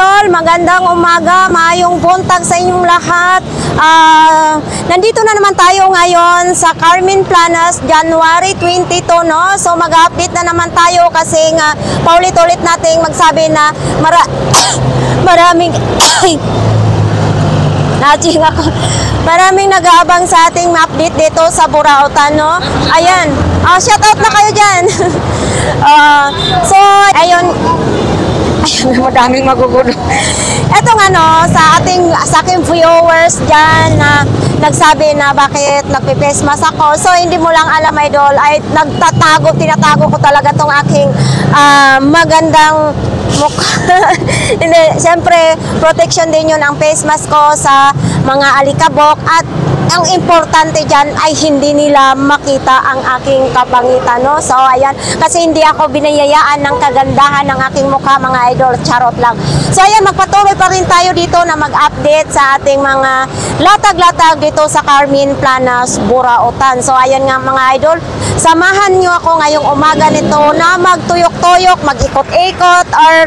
idol, magandang umaga, maayong buntag sa inyong lahat. Nandito na naman tayo ngayon sa Carmen Planas, January 22, no? So mag-update na naman tayo kasi nga paulit-ulit nating magsabi na maraming Naching ako. Maraming nag-aabang sa ating update dito sa Burautan, no? Ayan. Shout out na kayo dyan. So, ayun. Ayun, madaming magugulo. Etong ano, sa aking viewers dyan na nagsabi na bakit nagpe-face mask ako. So, hindi mo lang alam, idol, ay tinatago ko talaga tong aking magandang mukha. Hindi, siyempre, protection din yun ang face mask ko sa mga alikabok at ang importante dyan ay hindi nila makita ang aking kapangitan, no? So, ayan, kasi hindi ako binayayaan ng kagandahan ng aking mukha, mga idol, charot lang. So, ayan, magpatuloy pa rin tayo dito na mag-update sa ating mga latag-latag dito sa Carmen Planas, Burautan. So, ayan nga, mga idol, samahan nyo ako ngayong umaga nito na magtuyok-tuyok, mag-ikot-ikot, or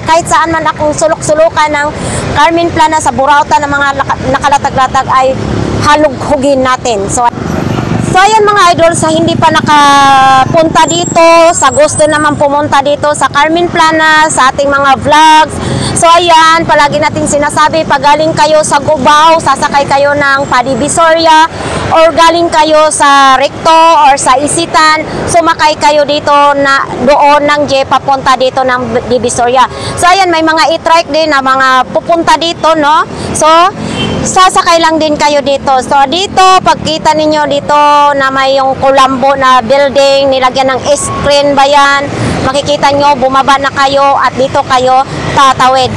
kahit saan man akong sulok-sulukan ng Carmen Planas sa Burautan ng mga nakalatag-latag ay halughugin natin. So ayan mga idol, sa hindi pa nakapunta dito, sa gusto naman pumunta dito sa Carmen Planas, sa ating mga vlogs. So ayan, palagi natin sinasabi, pag galing kayo sa Gubao, sasakay kayo ng Padivisoria, or galing kayo sa Recto or sa Isitan, sumakay kayo dito na doon ng jeep papunta dito ng Divisoria. So ayan, may mga e-trike din na mga pupunta dito, no? So sasakay lang din kayo dito. So dito, pagkita ninyo dito na may yung kulambo na building, nilagyan ng screen ba yan, makikita nyo, bumaba na kayo at dito kayo tatawid.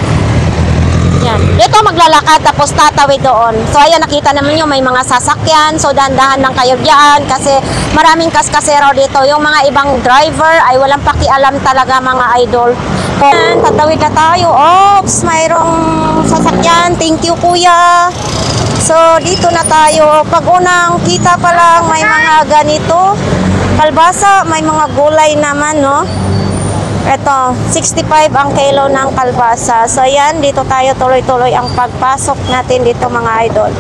Yan. Dito maglalakad tapos tatawid doon. So ayan, nakita naman nyo may mga sasakyan. So dahan-dahan lang kayo diyan kasi maraming kaskasero dito. Yung mga ibang driver ay walang pakialam talaga, mga idol. Yan, tatawid na tayo. Oops, mayroong sasakyan. Thank you, kuya. So dito na tayo. Pag unang kita pa lang may mga ganito. Kalbasa, may mga gulay naman, no? Ito, 65 ang kilo ng kalbasa. So, ayan, dito tayo tuloy-tuloy ang pagpasok natin dito, mga idol.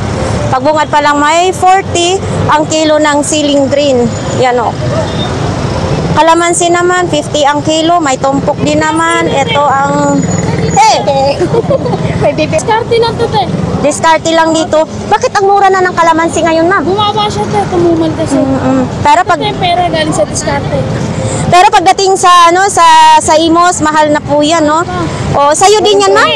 Pagbungad pa lang may 40 ang kilo ng siling green. Yan, o. Kalamansi naman, 50 ang kilo. May tumpok din naman. Ito ang... May diskarte lang to, te. Diskarte lang dito. Bakit ang mura na ng kalamansi ngayon, ma'am? Bumaba siya, te. Tumumal kasi. Pero pag... pera galing sa diskarte. Pero pagdating sa sa Imos, mahal na po 'yan, no? O sa'yo din 'yan, ma'am?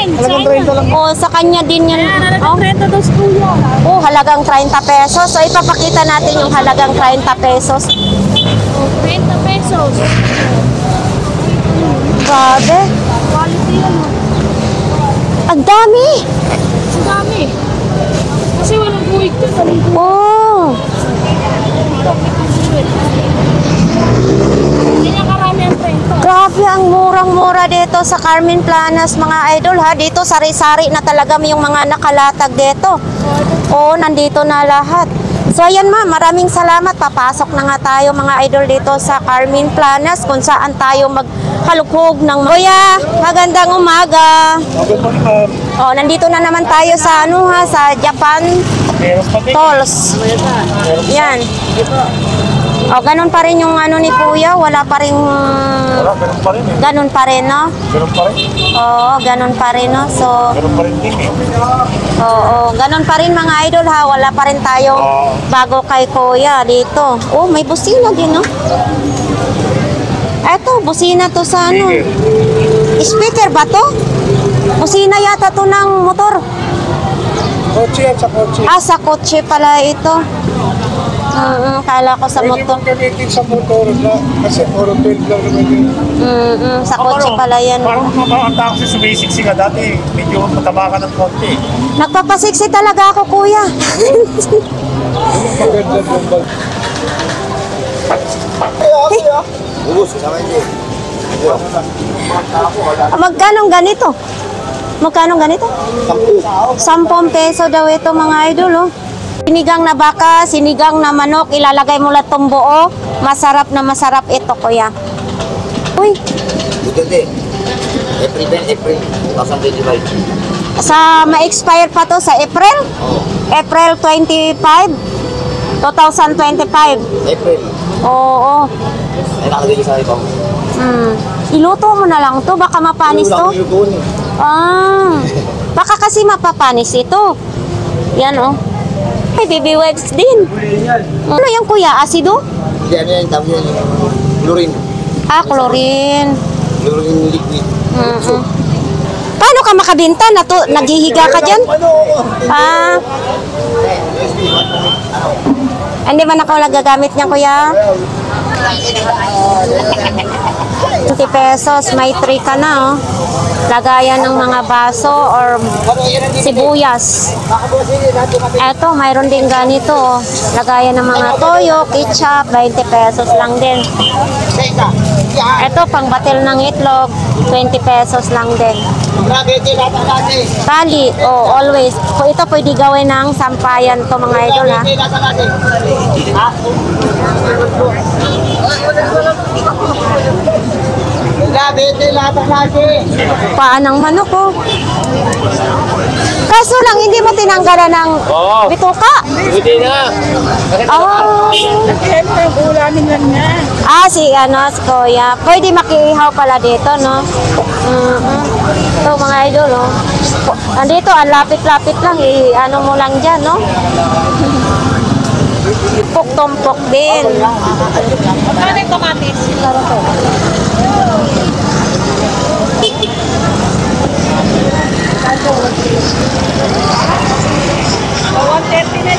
O sa kanya din 'yan. Oh, 30 daw sa kuya. Oh, halagang 30 pesos. So ipapakita natin yung halagang 30 pesos. Oh, 30 pesos. Grabe. Quality yan. Ang dami. Ang dami. Kasi walang buwig to. Oh. Grabe, ang murang-mura dito sa Carmen Planas, mga idol, ha. Dito sari-sari na talaga yung mga nakalatag dito. Oo, nandito na lahat. So ayan, ma'am, maraming salamat. Papasok na nga tayo, mga idol, dito sa Carmen Planas kung saan tayo maghalughog ng... Kuya, magandang umaga. Oh, nandito na naman tayo sa sa Japan Tolls. Yan. O, ganun pa rin yung ni kuya, wala pa rin... ganun pa rin eh. Ganun pa rin, no? Ganun pa rin? Oo, ganun pa rin, no? So... Ganun pa rin din eh. Oo, ganun pa rin, mga idol, ha? Wala pa rin tayo bago kay kuya dito. Oh, may busina din, no? Eto, busina to sa ano? Speaker ba to? Busina yata to ng motor. Kotse yan, sa kotse. Sa kotse pala ito. Kala ko sa motor. Pwede mo sa motor na, kasi puro 12 lang naman yun. Sa kotse pala yan. Parang ang tao kasi sumisiksik ka dati, medyo mataba ka ng konti. Nagpapasiksi talaga ako, kuya. Maganda yung bag. Magkano ganito? Magkano ganito? 10 peso daw ito, mga idol, oh. Sinigang na baka, sinigang na manok, ilalagay mo lang itong buo. Masarap na masarap ito, kuya. Uy. April 2025. Sa ma-expire pa to sa April? Oo. April 25? 2025. April. Oo. Ay, nakalagay sa ibang. Iluto mo na lang to, baka mapanis to. Ah, baka kasi mapapanis ito. Yan oh. May baby wipes din. Ano yan kuya? Asido? Hindi, ano yan, tawag yan yung chlorine. Ah, chlorine. Chlorine liquid. Paano ka makabenta? Naghihiga ka dyan? Ah. Hindi man ako nagagamit niyan kuya. 20 pesos, may 3 ka na oh. Lagayan ng mga baso or sibuyas. Eto, mayroon din ganito oh. Lagayan ng mga toyo, ketchup, 20 pesos lang din. Eto, pangbatil ng itlog, 20 pesos lang din. Tali, oh, always. Ito pwede gawin ng sampayan to mga idol ha. Paanang manok oh. Kaso lang hindi mo tinanggalan ng bituka. Hindi na. Oh. Ulamin lang niya. Ah, si kuya. Pwede makiihaw pala dito, no? Ito mga idol, oh. Andito, ang lapit-lapit lang. Ano mo lang dyan, no? Tumpok din. Magkano yung kamatis?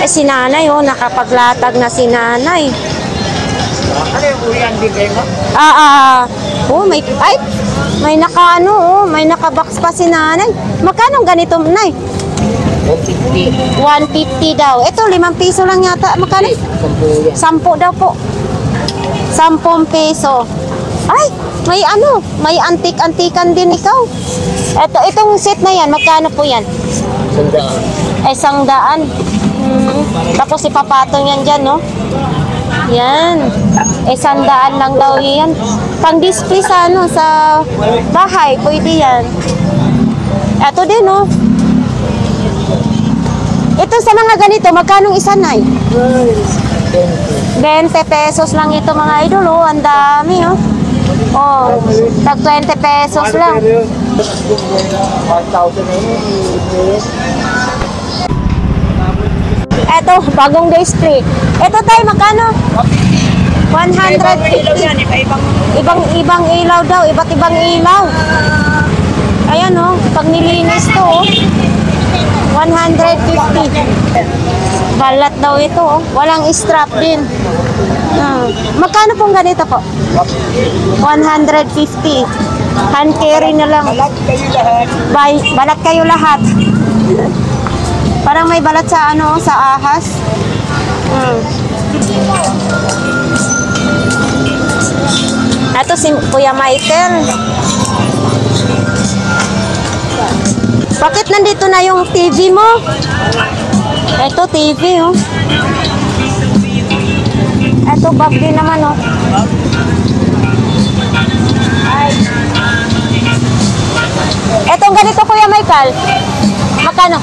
Si nanay, oh. Nakapaglatag na si nanay. Ano yung urian din kayo mo? Oh, may naka-box pa si nanay. Magkano ganito, nay? 150. 150 daw. Ito, 5 piso lang yata. Magkano? 10 daw po. 10 peso. Ay, may antik-antikan din ikaw. Itong set na yan, magkano po yan? 100. Tapos ipapatong yan dyan, no? Yan. 100 lang daw yan. Pang-display sa bahay, pwede yan. Ito din, no? Ito sa mga ganito, magkano isa na 20 pesos lang ito mga idol, oh. Ang dami, oh. Oh, tag 20 pesos lang. Ito, bagong display. Ito tayo, magkano? 150. Ibang ilaw daw, iba't ibang ilaw. Ayan, oh. Pag nilinis to, oh. 150. Balat daw ito, oh. Walang strap din. Magkano pong ganito po? 150. Hand carry na lang. Balat kayo lahat. Parang may balat sa sa ahas. Ito si Kuya Michael. Bakit nandito na yung TV mo? Ito TV, oh. Ito bag din naman, oh. Etong ganito, Kuya Michael. Magkano?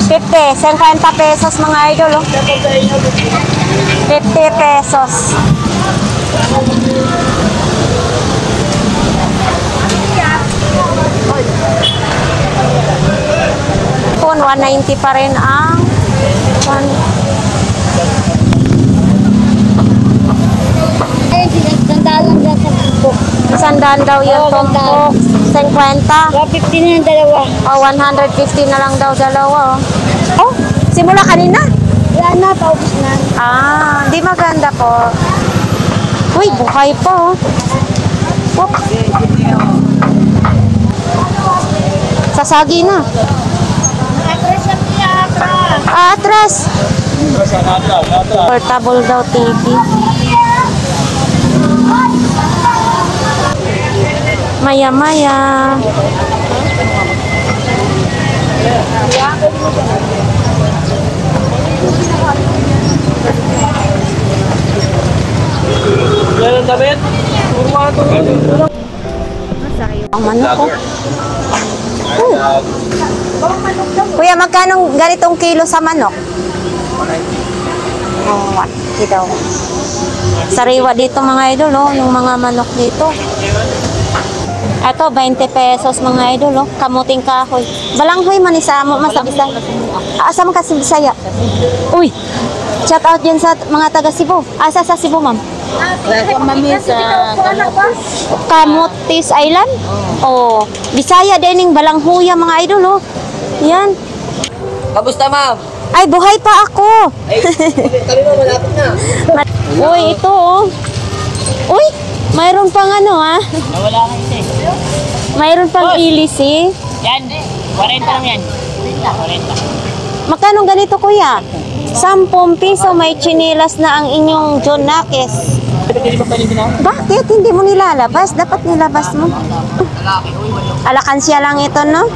50. 50 pesos mga idol, oh. 50 pesos. Phone 190 pa rin ang Sandaan daw yung tumpok. 50. 150 na yung dalawa. O, 150 na lang daw dalawa. Oh, simula kanina? Wala na, paubos na. Ah, di maganda po. Uy, buhay po. Oh. Sasagi na. Atras ang tiyatra. Atras. Portable daw TV. Maya-maya. Yan ang damit. Masaya. Ang manok ko. Kuya, magkano ganitong kilo sa manok? Oh, 1 daw. Sariwa dito mga idol, oh, yung mga manok dito. Ito, 20 pesos mga idol, oh. Kamuting kahoy. Balanghoy man isa mo, masabisay. Asa man kasi Bisaya? Uy, shout out dyan sa mga taga Cebu. Asa sa Cebu, ma'am? Mami sa Camotes Island? Oh, Bisaya din yung balanghoy mga idol, oh. Yan. Kamusta, ma'am? Ay, buhay pa ako. Kanina, malapit na. Uy, ito, oh. Uy, mayroon pang ano, ah. Wala ka isa eh. Mayroon pang ilis, eh. Yan, 40 lang yan. 40. Magkano ganito, kuya? 10 piso, may chinilas na ang inyong John Nakes. Hindi ba pwede na? Bakit? Hindi mo nilalabas? Dapat nilabas mo. Alakansya lang ito, no?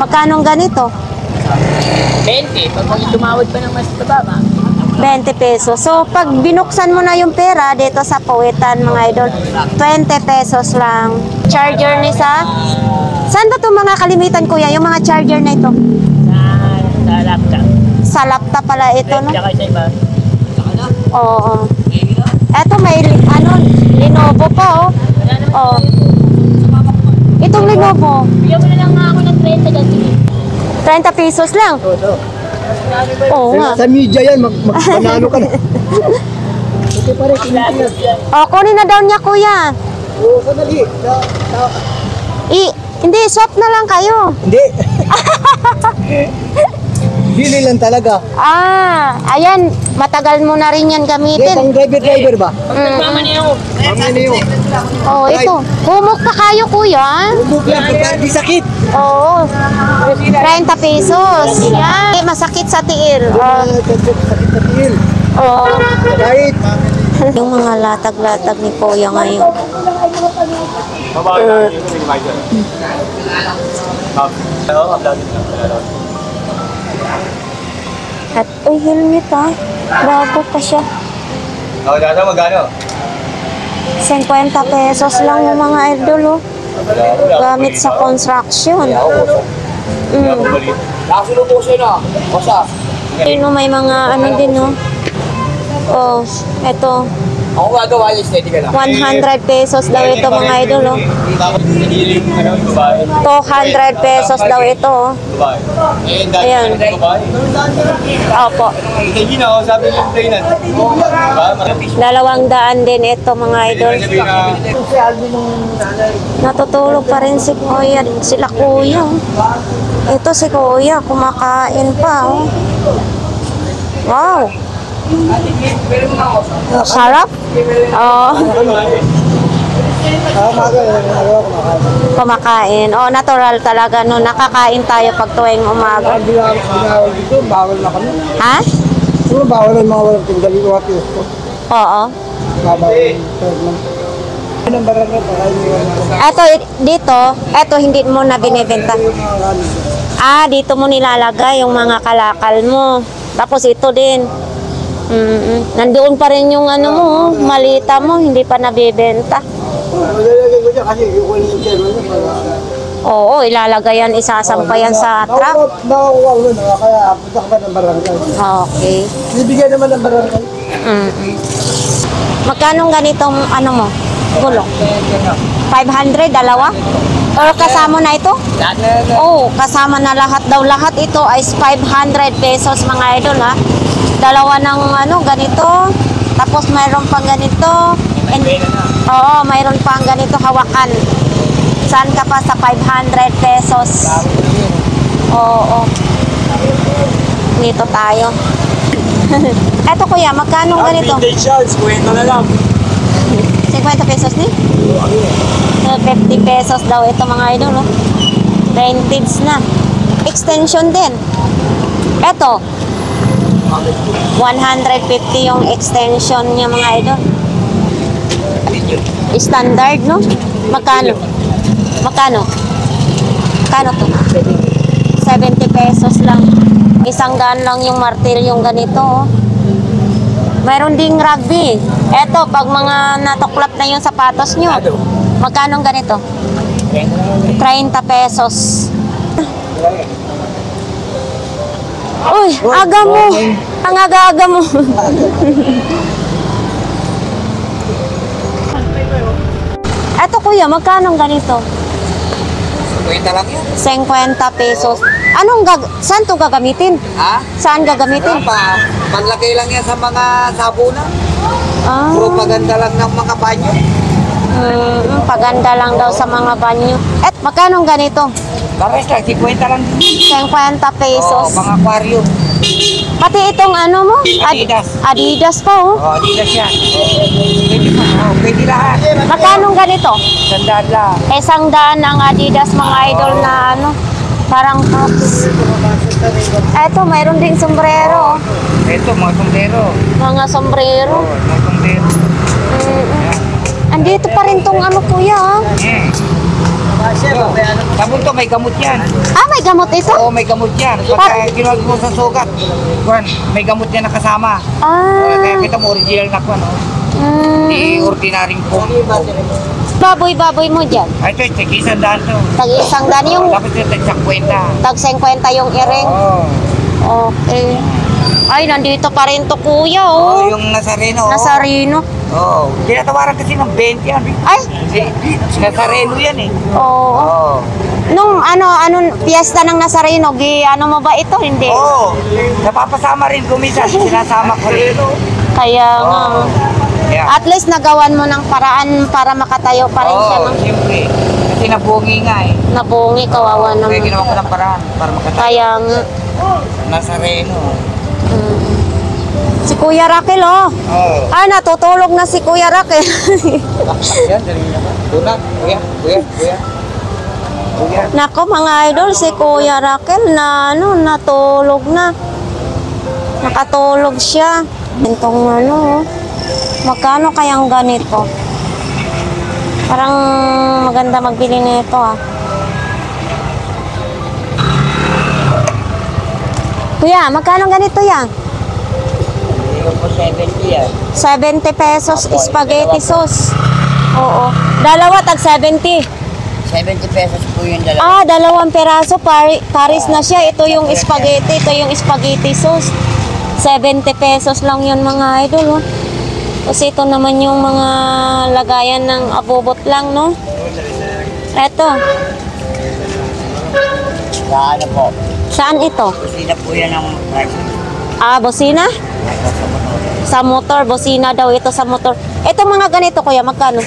Magkano ganito? 20. Pag tumawad pa ng mas bababa. 20 pesos. So, pag binuksan mo na yung pera dito sa Pawitan, mga idol, 20 pesos lang. Charger ni sa... Saan ba itong mga kalimitan, kuya? Yung mga charger na ito? Sa laptop. Sa laptop pala ito, no? Tsaka sa iba. Oo. Eto, may Lenovo pa, oh. Oh. Itong Lenovo, Bigyan mo na lang nga ako ng 30 dyan. 30 pesos lang. Oo nga. Sa media yan, manalo ka na. Oh, kunin na daw niya, kuya. Oo, sandali. Hindi, swap na lang kayo. Hindi. Bili lang talaga. Ah, ayan. Matagal mo na rin yan Hindi, gamitin. pang driver ba? Mama niya ako. Mamaya na yun. Oh, ito. Humok pa kayo, kuya. Bubuk lang, pagka di sakit. Oo. 30 pesos. Yan. Masakit sa tiil. Sakit na tiil. Oo. Kahit. Yung mga latag-latag ni kuya ngayon. Babae na yun, hindi kumain dyan. Oo, ang lagi na. At, ay, helmet ah. Bago pa siya. Oo, dada, magkano? 50 pesos lang yung mga idol, oh. Gamit sa construction. Nakasunod po siya na. Basta. Yun, may mga ano din, oh. Oh, eto. Ako gagawa niya, steady ka lang. 100 pesos daw ito, mga idol, oh. 200 pesos daw ito, oh. Ayan. Opo. Hindi na, sabi ng play na. 200 din ito, mga idol. Natutulog pa rin si kuya, sila kuya, oh. Ito si kuya, kumakain pa, oh. Wow. Sarap? Oh. Kumakain. Oh, natural talaga no. Nakakain tayo pag tuwing umaga. Binawal dito, bawal na kami. Ha? Siguro bawal ang mga walang tinggal yung mga kiosco. Oo. Bawal yung anong barangay para hindi Eto dito, eto hindi mo na binibenta. Ah, dito mo nilalagay yung mga kalakal mo. Tapos ito din. Nandoon pa rin yung ano mo, malita mo, hindi pa nabibenta. Malalagay ko dyan kasi yung kunin yung channel niya para... Oo, ilalagay yan, isasampayan sa truck. Nakakuha ko na, kaya punta ka pa ng barangay. Okay. Bibigyan naman ng barangay. Magkano ganitong ano mo? Gulong? 500, dalawa? Or kasama na ito? Oh, kasama na lahat daw. Lahat ito ay 500 pesos mga idol ha. Dalawa ng ano, ganito. Tapos mayroon pang ganito. And, oo, mayroon pang ganito hawakan. Saan ka pa sa 500 pesos? Oo. Dito tayo. Eto kuya, magkano ganito? Vintage yards, kwento na lang. 50 pesos ni? 50 pesos daw ito mga idol, no? Vintage na. Extension din. Ito. 150 yung extension niya mga idol. Standard, no? Magkano? Magkano? Magkano to? 70 pesos lang. Isang gaan lang yung martil yung ganito, oh. Mayroon ding rugby. Eto, pag mga natuklap na yung sapatos nyo, magkano ganito? 30 pesos. Uy, aga mo. Ang aga-aga mo. Eto kuya, magkano ganito? Kwenta lang yan. 50 pesos. Saan to gagamitin? Ha? Saan gagamitin? Panlagay lang yan sa mga sabunan. Ah, Propaganda lang ng mga banyo. paganda lang daw sa mga banyo. Magkano ganito? Pares lang, 50 lang. 50 pesos. Mga aquarium. Pati itong ano mo? Adidas. Adidas pa oh. Adidas yan. Pwede pa. Pwede lahat. Magkano ganito? Sandaan lang. 100 ang Adidas mga idol na ano. Parang Crocs. Eto, mayroon ding sombrero. Ito, mga sombrero. Mga sombrero. Mga sombrero. Andito pa rin tong ano kuya. Sabon to, may gamot yan. Ah, may gamot ito? Oo, may gamot yan. Pagka ginawag mo sa sugat, may gamot yan nakasama. Kaya kita mo, original na kwan. Di ordinaryong po. Baboy-baboy mo dyan. Ay, ito, tig-isang daan to. Tag-isang daan yung Dapat ito, tig-50. tag 50 yung iring. Okay. Ay, nandito pa rin to kuya oh. Yung Nazareno. Nazareno. Tinatawaran kasi ng 20 yan. Ay, Nazareno yan eh. oo. Nung piyesta ng Nazareno, ano mo ba ito? Hindi. Napapasama rin kumisa. Sinasama ko rin. Kaya nga. Yeah. At least nagawan mo ng paraan para makatayo pa rin siya. Siyempre. Kasi nabungi nga eh. Nabungi, kawawa Kaya naman. ginawa ko ng paraan para makatayo. Kaya nga. Nazareno. Si Kuya Raquel oh. Natutulog na si Kuya Raquel. Yan, dali naman. Tunag. Kuya. Nako mga idol, si Kuya Raquel na natulog na. Nakatulog siya. Itong magkano kayang ganito? Parang maganda magbili nito ah. Kuya, magkano ganito yan? Hindi ko po 70 yan. 70 pesos spaghetti sauce. Oo. Dalawa tag 70. 70 pesos po yung dalawa. Dalawang peraso, paris na siya. Ito yung spaghetti sauce. 70 pesos lang yun mga idol. Oh. Kasi ito naman yung mga lagayan ng abobot lang, no? Eto. Sa ano po? Saan ito? Busina po yan ang price. Bosina? Sa motor, bosina daw ito sa motor. Ito mga ganito, kuya, magkano?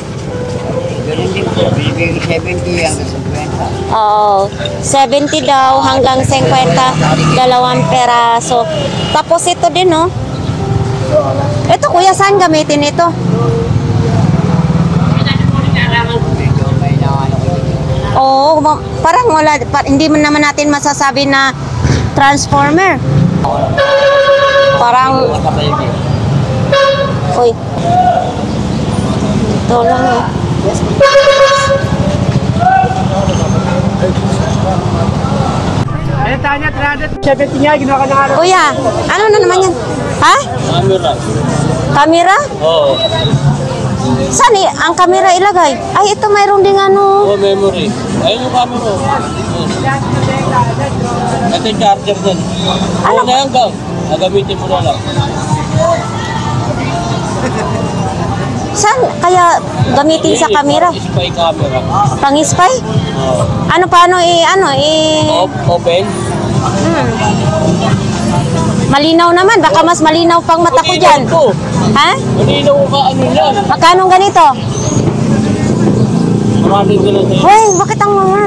Ganun din po. Bibigyan 70 hanggang 50. Oo, 70 daw hanggang 50, dalawang peraso. Tapos ito din, no? Ito, kuya, saan gamitin ito? Oo, parang wala, hindi mo naman natin masasabi na transformer. Parang, uy, ito lang eh. Ayan, Tanya, 370 niya, ginawa ka na araw. Kuya, ano na naman yan? Ha? Camera. Kamera? Oo. Saan ang kamera ilagay? Ay, ito mayroon ding ano. Memory. Ayun yung camera. Ito yung charger din. Ano? Na yan, gang. Nagamitin mo na lang. Saan kaya gamitin sa kamera? Spy camera. Pang-spy? Oo. Ano paano Open. Malinaw naman, baka mas malinaw pang mata ko diyan. Ha? Malinaw ka ano yan. Magkano ganito? Maraming gano'n sa'yo. Hoy, bakit ang mga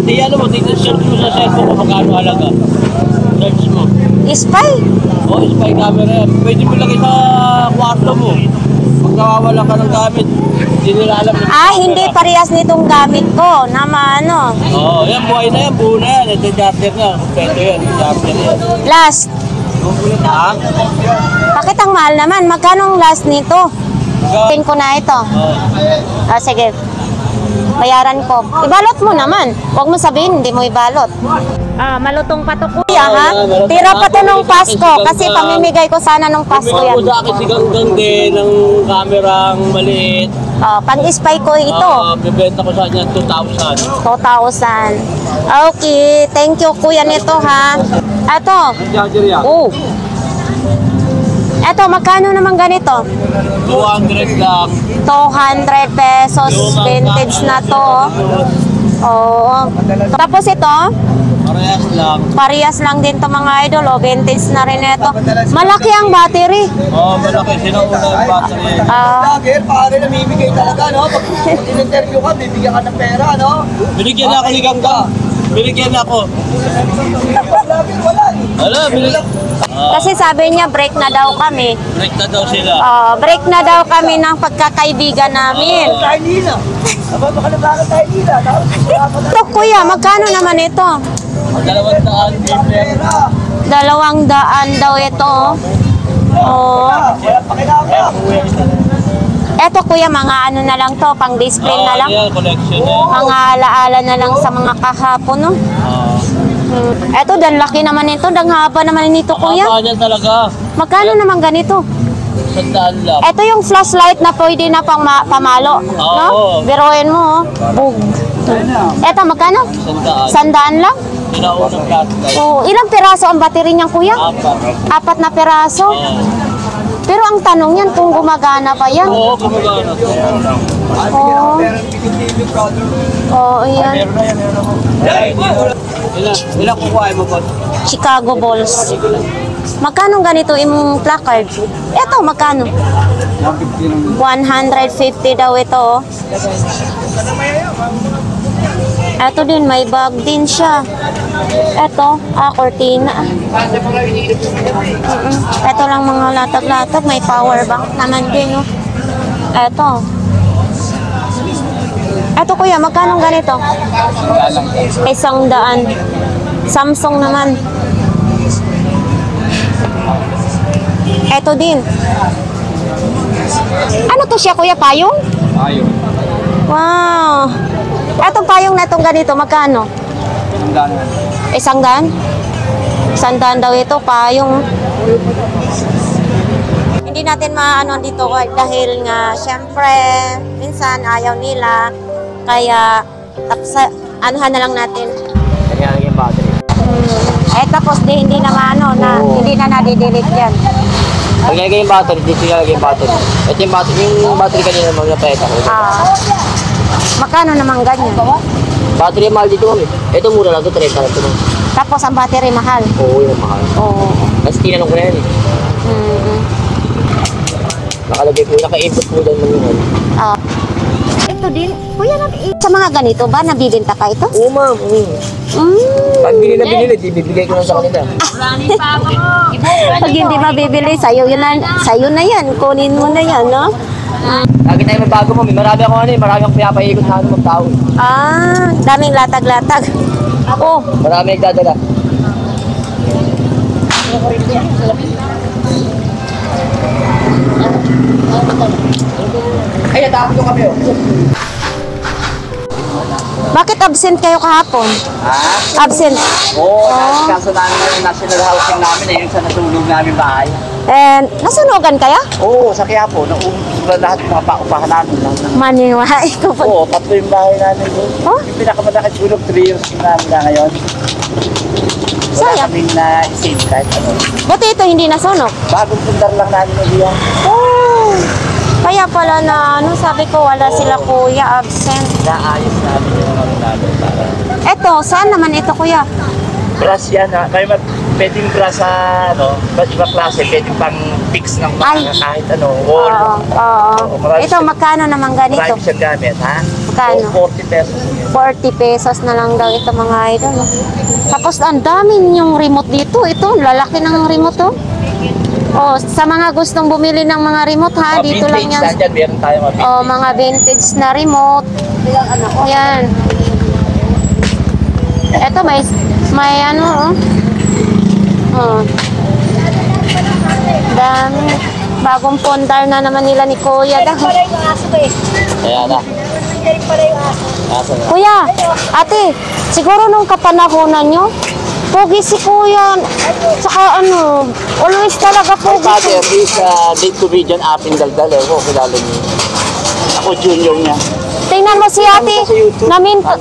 Hindi ano mo, tingnan search mo sa cellphone kung magkano halaga. Search mo. spy? Spy camera yan. Pwede mo lagay sa kwarto mo. Pag nawawala ka ng gamit, hindi nila alam na Hindi parehas nitong gamit ko na ano. yan, buhay na yan, buo na yan. Ito yung charger na. Kompleto yan, charger yan. Last. Ha? Bakit ang mahal naman? Magkano ang last nito? Pin ko na ito. Sige. Bayaran ko. Ibalot mo naman. Huwag mo sabihin, hindi mo ibalot. Malutong pa to kuya ha. Tira pa to nung Pasko kasi pamimigay ko sana nung Pasko Bumili yan. ko sa akin si Ganggang din ng kamerang maliit. Pang-spy ko ito. Bibenta ko sa kanya 2,000. 2,000. Okay, thank you kuya nito ha. Eto. Oh. Eto, magkano naman ganito? 200 lang. 200 pesos. Vintage na to. Oo. Tapos ito, Parehas lang. parehas lang din to mga idol. Vintage na rin ito. Malaki ang battery. Malaki. Sinauna yung battery. Vlogger, pare namimigay talaga, no? Pag in-interview ka, bibigyan ka ng pera, no? Binigyan ako ni Ganggang. Binigyan ako. Vlogger, wala eh. Wala, binigyan. Kasi sabi niya, break na daw kami. Break na daw sila. Break na daw kami ng pagkakaibigan namin. Tayo nila. Aba, baka nabaka tayo nila. Ito kuya, magkano naman ito? 200 Pera. 200 daw ito. Oh. Walang pakilama. Eto kuya, mga ano na lang to, pang display na lang. Yan, collection yan. Mga alaala na lang sa mga kahapon, no? Eto, dan laki naman ito, dang haba naman nito kuya. Haba niyan talaga. Magkano naman ganito? 100 lang. Eto yung flashlight na pwede na pang pamalo, no? Oo. Biruin mo, oh. Bug. Eto, magkano? 100. 100 lang? Sinaunang flashlight. Oh, ilang piraso ang battery niyan kuya? 4. 4 na piraso. Pero ang tanong yan, kung gumagana pa yan. Oo, gumagana. Oo. Oo, yan. Ilan kukuha mo po? Chicago Bulls. Magkano ganito yung placard? Ito, magkano? 150 daw ito, oh. Ito din, may bag din siya. Ito, cortina. Ito lang mga latag-latag, may power bank naman din, oh. Ito. Ito kuya, magkano ganito? 100. Samsung naman. Ito din. Ano to siya kuya, payong? Ayun. Wow. Etong payong na itong ganito, magkano? 100. 100? 100 daw ito, payong. Hindi natin maano dito dahil nga syempre minsan ayaw nila. Kaya anuhan na lang natin. Kanya lang yung battery. Tapos hindi na maano na hindi na nadidelete yan. Pag nilagay yung battery, dito nilagay yung battery. Ito yung battery kanina mga peta ko. Magkano naman ganyan? Battery mahal dito kami. Ito mura lang ito, 30 lang ito. Tapos ang battery mahal. Oo, yung mahal. Oo. Kasi tinanong ko na yan eh. Nakalagay po, naka-input po dyan ng yun. Ito din. Kuya, sa mga ganito ba, nabibenta ka ito? Oo ma'am. Pag binili, bibigay ko lang sa kanila. Pag hindi mabibili, sa'yo na yan. Kunin mo na yan, no? Lagi tayo magbago mo, marami akong marami akong pinapaikot na mga tao. Daming latag-latag. Marami nagdadala. Ay, natapos yung kami. Bakit absent kayo kahapon? Absent. Oo, kaso namin yung national housing namin eh, yung sa natulog namin bahay. And nasunugan kaya? Oo, sa Quiapo, naubos ba lahat ng mga paupahan namin lang. Maniway ko po. Oo, 3 yung bahay namin doon. Yung pinakamalaki sunog, 3 years namin na ngayon. Wala Sayang. kaming na-save kahit ano. Buti ito hindi nasunog. Bagong pundar lang namin na diyan. Kaya pala na sabi ko wala sila kuya absent. Naayos namin yung mga namin para... Eto, saan naman ito kuya? Brass yan ha. May pwedeng brass sa iba klase, pwedeng pang fix ng mga kahit ano, wall. Oo. Ito, magkano naman ganito? Marami siyang gamit ha. Magkano? 40 pesos. 40 pesos na lang daw ito mga idol. Tapos ang dami yung remote dito. Ito, lalaki ng remote to. Sa mga gustong bumili ng mga remote ha, dito lang yan. Dyan, meron tayo mga vintage. Mga vintage na remote. Yan. Ito may ano dami. Bagong pondar na naman nila ni Kuya daw. Kaya na. Kuya, ate, siguro nung kapanahonan nyo, Pogi si kuya. Saka ano, always talaga My pogi father si... is late comedian Aping Daldal. Ewan ko, kilala niyo. Ako junior niya. Tingnan mo si ate,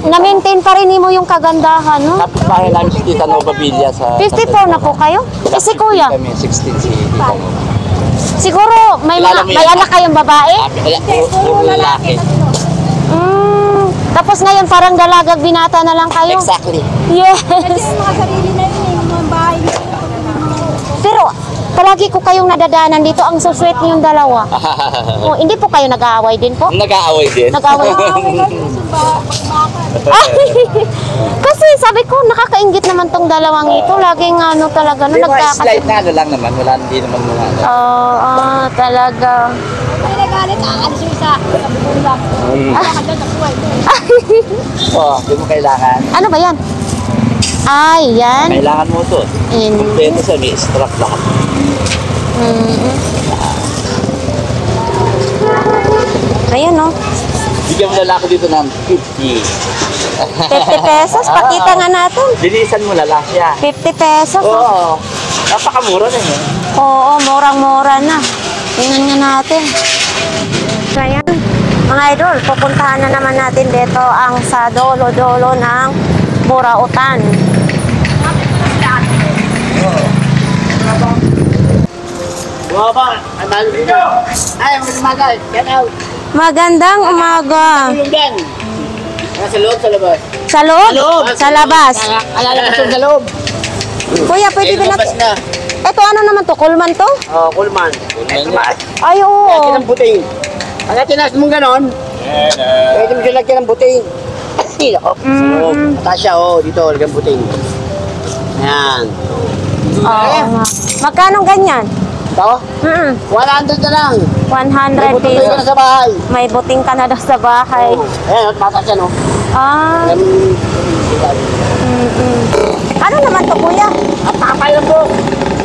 na-maintain pa rin mo yung kagandahan, no? Tapos bahay namin si Tita Nova Villa sa... 54 na po kayo? Eh, si kuya? Kami, 16 si Tita Nova. Siguro, may anak kayong babae? Puro lalaki. Tapos ngayon parang dalagag binata na lang kayo? Exactly. Yes. Mga sarili na yun eh, yung mga bahay na yun. Pero, palagi ko kayong nadadaanan dito. Ang so sweet niyong dalawa. Oh, hindi po kayo nag-aaway din po? Nag-aaway din. Nag-aaway. Kasi sabi ko, nakakaingit naman tong dalawang ito. Laging ano talaga, no, Slight na ano lang naman. Wala, hindi naman mga ano. Talaga. May nagalit, aalis yung isa. Sabi ko lang. Baka dyan nakuha ito. Oo, hindi mo kailangan. Ano ba yan? Ay, yan. Kailangan mo ito. Kompleto sa may strap lahat. Ayan, no? Bigyan mo lalaki dito ng 50. 50 pesos. Pakita nga natin. Bilisan mo lalasya. 50 pesos. Oo. Napakamura na yun. Oo, murang-mura na. Tingnan nga natin. Ayan. Mga idol, pupuntahan na naman natin dito ang sa dolo-dolo ng Burautan. Bumaba. Ay, magmagay. Get out. Magandang umaga. Tulong dyan. Sa loob, sa labas. Sa loob? Sa labas. Alala ko sa loob. Kuya, pwede ba Lumabas natin? na. Ito ano naman to? Kulman to? Oh, Kulman. Ay, oo. Lagyan ng buting. Pagka tinas mong ganon, pwede mo siya lagyan ng buting. Ako, sa loob. Mataas siya, oh. Dito, lagyan ng buting. Ayan. Oo nga. Magkano ganyan? Ito? 100 na lang. 100 Buting ka na pesos. sa bahay. May buting ka na daw sa bahay. Ayan, mataas yan, oh. Ano naman to, kuya? Kapakapay lang po.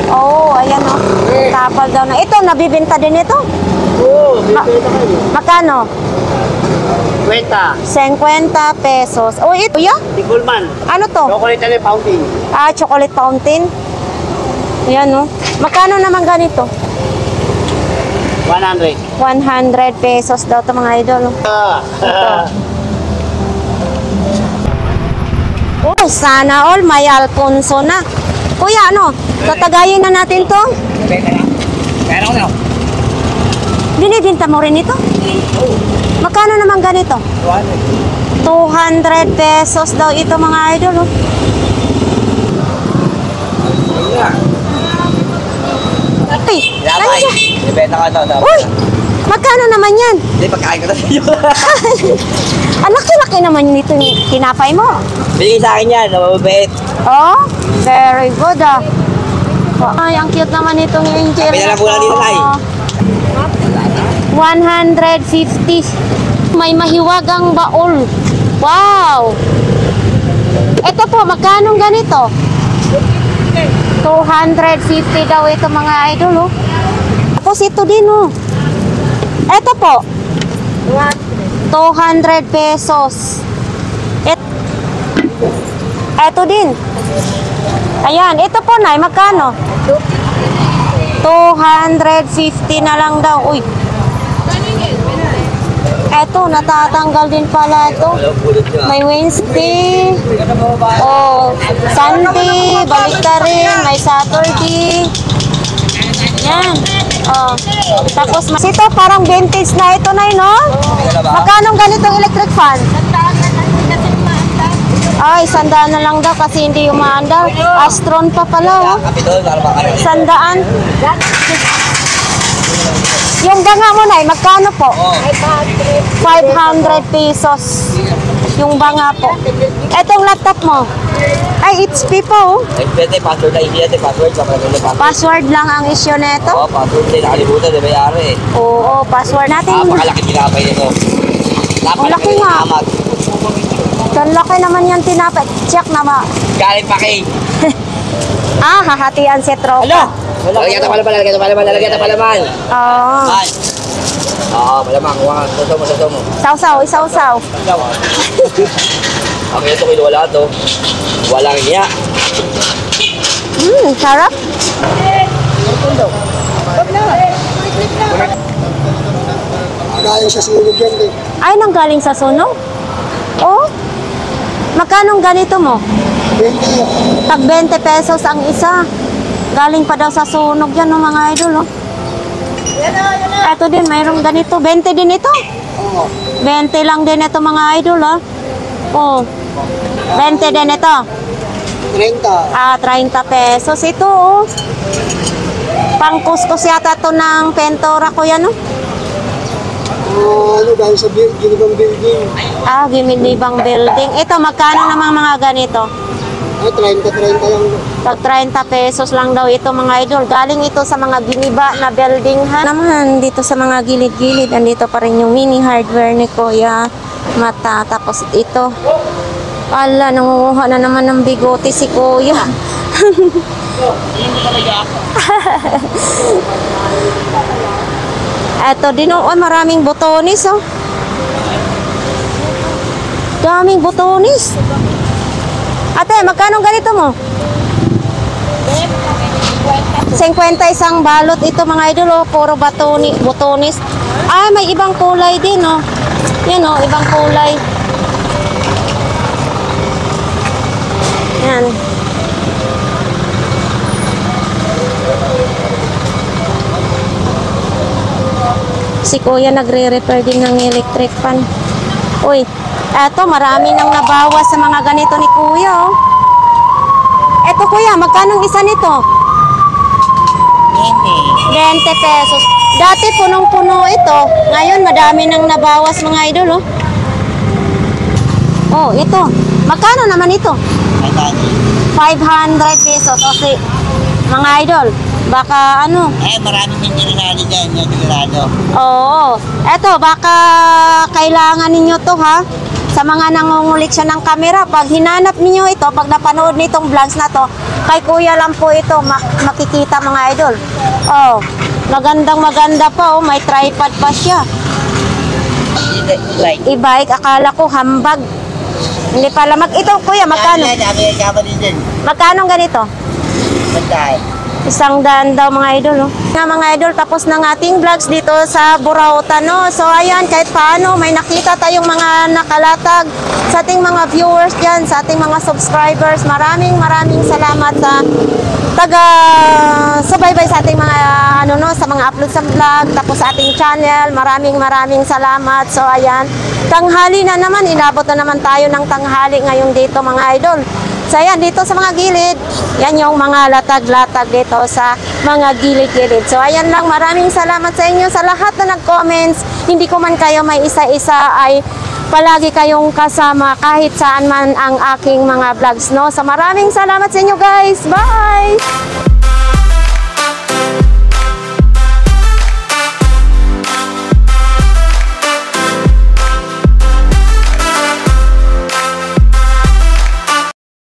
Oo, ayan o. Tapal daw na. Ito, nabibinta din ito. Oo, bibili na kayo. Magkano? Kwenta. 50 pesos. O, ito, kuya? Si Kulman. Ano to? Chocolate na fountain. Chocolate fountain. Ayan o. Magkano naman ganito? 100. 100 pesos daw to mga idol. Oh, sana all may Alfonso na. Kuya, ano? Tatagayin na natin to? Kaya ako na. Binibinta mo rin ito? Magkano naman ganito? 200 pesos daw ito mga idol. Oh. Uy, nandiyan. Ibenta ka na. Uy, magkano naman yan? Hindi, pagkain ko na sa iyo. Ang laki-laki naman nito tinapay mo. Bigay sa akin yan, mababait. Oh, very good ah. Ay, ang cute naman itong angel. Sabi na lang muna dito, Tay. 150. May mahiwagang baul. Wow! Ito po, magkano ganito? 250 daw ito mga idol, oh. Tapos ito din, oh. Ito po. 200 pesos. Ito din. Ayan, ito po, Nay, magkano? 250 na lang daw. Uy. Eto, natatanggal din pala ito. May Wednesday. Oh, Sunday. Balik ka rin. May Saturday. Yan. Oh. Tapos, ito parang vintage na ito, Nay, no? Magkano ganitong electric fan? Ay, 100 na lang daw kasi hindi umaandar. Astron pa pala, oh. 100. Yung banga mo, Nay, magkano po? 500 pesos. Yung banga po. Etong laptop mo. Ay, HP po, oh. Pwede, password na hindi password. Password lang ang issue nito. Oo, password din. Nakalimutan, di ba yari eh. Oo, password natin. Napakalaki tinapay nito. Ang laki nga. Ang laki naman yung tinapay. Check na ba? Galit pa kay. Hahatian si tropa. Lalagyan na palaman. Oo. Ay. Oo, malamang. Sasaw mo. Sausaw, isausaw. Ang ito kinuha lahat, oh. Walang niya. Sarap. Galing sa sunog yan din. Ay, nanggaling sa sunog? Oh? Magkano ganito mo? 20. Tag 20 pesos ang isa. Galing pa daw sa sunog yan, no, mga idol, oh. Ito din, mayroong ganito. 20 din ito. Oo. 20 lang din ito, mga idol, oh. Oh. 20 din ito. 30. 30 pesos ito, oh. Pangkuskus yata to ng pentora ko yan, oh. Galing sa Ginibang Building. Giminibang building. Ito, magkano namang mga ganito? 30 lang. Tag 30 pesos lang daw ito, mga idol. Galing ito sa mga giniba na building, ha. Naman, dito sa mga gilid-gilid, andito pa rin yung mini hardware ni Kuya Mata. Tapos ito. Ala, nangunguha na naman ng bigote si Kuya. Eto din, oh, maraming botonis, oh. Daming botonis. Ate, magkano ganito mo? 50 isang balot ito, mga idol, oh. Puro botonis. Ay, may ibang kulay din, oh. Yan, oh, ibang kulay. Yan. Si Kuya nagre-repair din ng electric fan. Uy, eto marami nang nabawas sa mga ganito ni Kuya, oh. Eto, Kuya, magkano isa nito? 20 pesos. Dati punong-puno ito. Ngayon madami nang nabawas, mga idol, oh. Oh, ito. Magkano naman ito? 500 pesos. O si mga idol, baka ano? Maraming pinirigado dyan, yung sigurado. Oo. Eto, baka kailangan ninyo to, ha? Sa mga nangungulik siya ng camera, pag hinanap niyo ito, pag napanood nitong vlogs na to, kay Kuya lang po ito makikita, mga idol. Oh, maganda pa, oh. May tripod pa siya. E-bike, akala ko hambag. Hindi pala. Ito, Kuya, magkano? Magkano ganito? 100 daw, mga idol, oh. Mga idol, tapos ng ating vlogs dito sa Burautan, no? So ayan, kahit paano may nakita tayong mga nakalatag sa ating mga viewers dyan, sa ating mga subscribers. Maraming salamat sa subaybay sa ating mga sa mga upload sa vlog, tapos sa ating channel. Maraming salamat. So ayan, tanghali na naman, inabot na naman tayo ng tanghali ngayon dito, mga idol. So ayan, dito sa mga gilid, yan yung mga latag-latag dito sa mga gilid-gilid. So ayan lang, maraming salamat sa inyo sa lahat na nag-comments. Hindi ko man kayo may isa-isa, ay palagi kayong kasama kahit saan man ang aking mga vlogs, no? So maraming salamat sa inyo, guys. Bye!